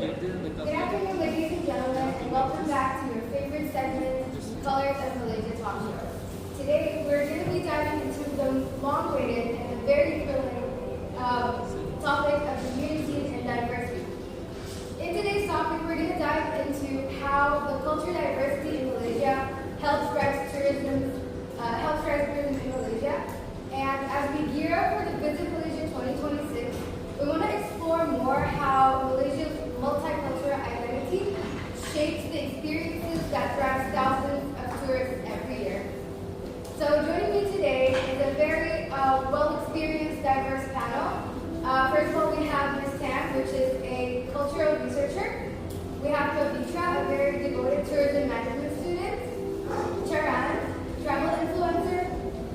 Good afternoon, ladies and gentlemen, and welcome back to your favorite segment, Colors of Malaysia Talk Show. Today, we're going to be diving into the long-awaited and the very thrilling topic of unity and diversity. In today's topic, we're going to dive into how the cultural diversity in Malaysia helps drive tourism in Malaysia. And as we gear up for the Visit Malaysia 2026, we want to explore more how Malaysia's multicultural identity shapes the experiences that drive thousands of tourists every year. So joining me today is a very well-experienced, diverse panel. First of all, we have Ms. Tan, which is a cultural researcher. We have Kavitra, a very devoted tourism management student. Charan, travel influencer,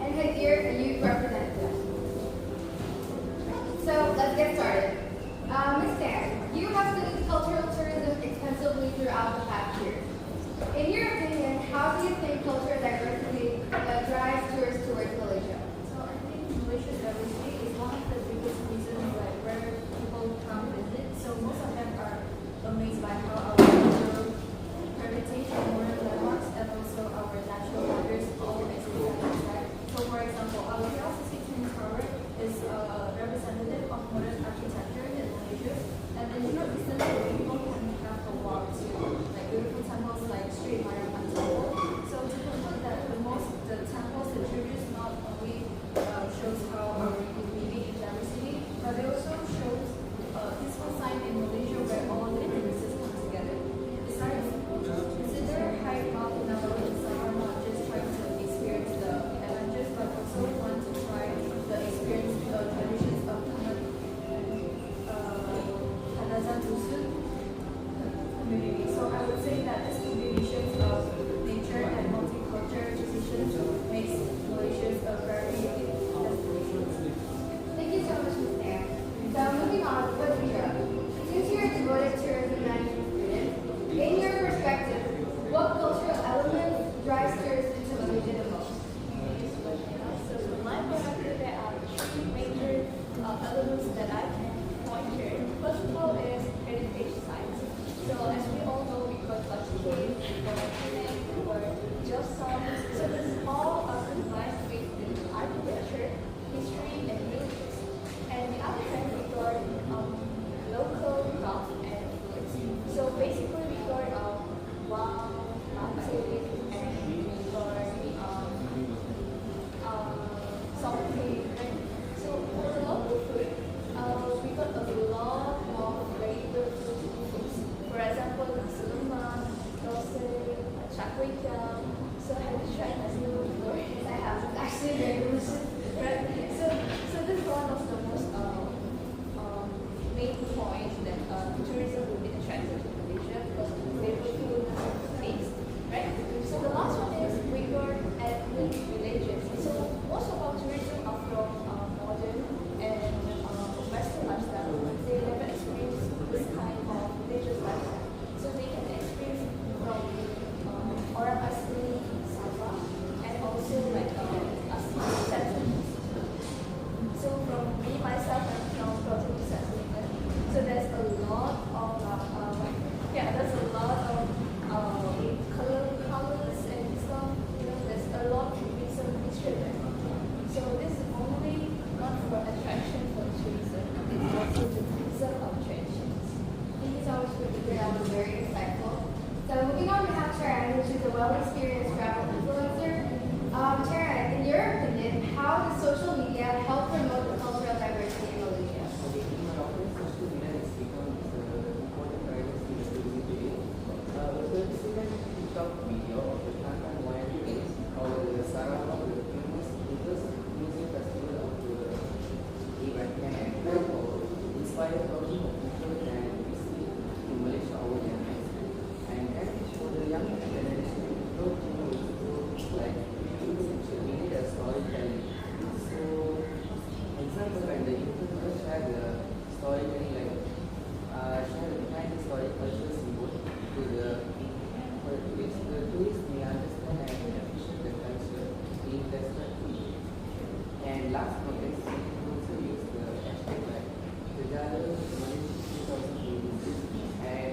and Hadir, a youth representative. So let's get started. Ms. Tan, you have studied cultural tourism extensively throughout the past years. In your opinion, how do you think cultural diversity drives tourists towards Malaysia? So I think Malaysia's diversity is one of the biggest reasons where people come visit. So most of them are amazed by how our cultural heritage and modern landmarks and also our natural wonders all exist side. So for example, our KL Tower is a representative of modern architecture in Malaysia. And then recently people can have a walk to beautiful temples like Sri Mariamman Temple. So to conclude that the temples and churches not only shows how our unity in diversity, but they also shows peaceful sign in Malaysia where all living races come together. Besides, consider high mountain number in summer not just trying to experience the adventures, but also want to try the experience traditions of Hanazan Dusun community. So I would say that this combination of nature and multicultural decisions makes Malaysia a very unique destination. Thank you so much, Ms. Tan. So moving on, Kavitra, since you're a devoted tourism management student, in your perspective, what cultural elements drives tourists into Malaysia the most? So from my point of view, there are three major elements that I can point here. First of all is heritage sites. So as we all know, we got Batu Cave, we got Penang, we got Josong. So this is all combined with architecture, history, and religions. And the other hand, we got local craft and foods. So basically, we got wow, latte, and we got salt cake. Right? So for the local food, we got a lot of flavored foods. For example, nasi lemak, dosa, char kway teow. So have you tried nasi lemak before? Yes, I have. It's actually very delicious. Right. So this is one of the most main points that tourism will be attracted to Malaysia because of the flavor food taste. Right. So the last one is we got ethnic villages. So most of our tourism are from modern and Western lifestyle. They never experience this kind of religious lifestyle. So they can experience from orang asli Sabah and also asli settlements. So from me myself, I'm from Province settlement. So there's a lot of colors and stuff. There's a lot of some history there. So this is only not for attraction for tourism, it's also to preserve our traditions. Thank you so much, Kavitra. That was very insightful. So moving on, we have Charan, which is a well-experienced travel influencer. Charan, in your opinion, how does social media help promote the cultural diversity in Malaysia? Inspired our people and we see in Malaysia our nice. And as we show the young generation, like we need a storytelling. So example when the influencers share the storytelling share behind the story cultural symbol to the which the tourists may understand and appreciate the culture being respectful. And last but not least, we also use the hashtag like Malaysia 2026 and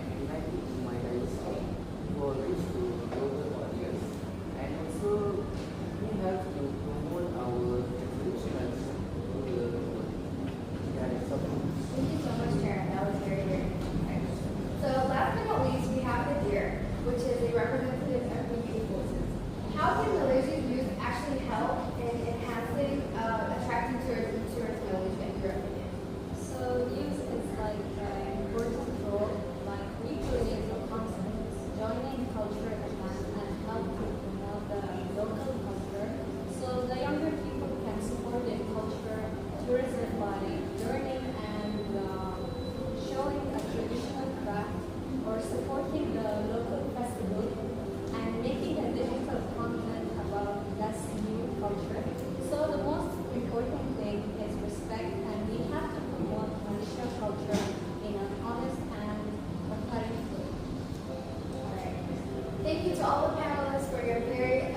you to all the panelists for your very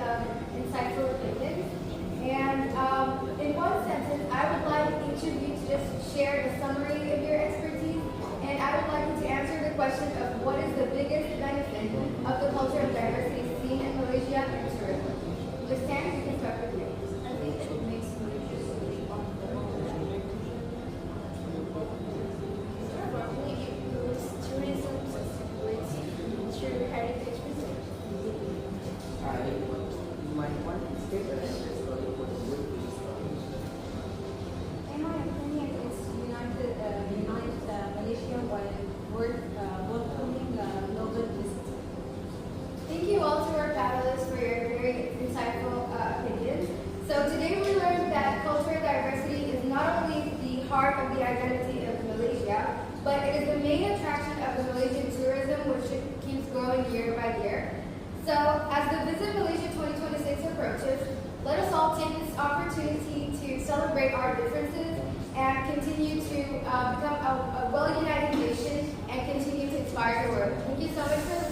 insightful opinions. And in one sentence, I would like each of you to just share a summary of your expertise. And I would like you to answer the question of what is the biggest benefit of the culture of diversity seen in Malaysia and tourism. Ms. Tan, you can start with you. I think it makes Malaysia unique on the Normally improves tourism sustainability through heritage research. You might want to state a success story for the world to discover. In my opinion, it's unite Malaysia while welcoming global visitors. Thank you all to our panelists for your very insightful opinions. So today we learned that cultural diversity is not only the heart of the identity of Malaysia, but it is the main attraction of the Malaysian tourism, which keeps growing year by year. So as the Visit Malaysia 2026 approaches, let us all take this opportunity to celebrate our differences and continue to become a well-united nation and continue to inspire the world. Thank you so much for listening.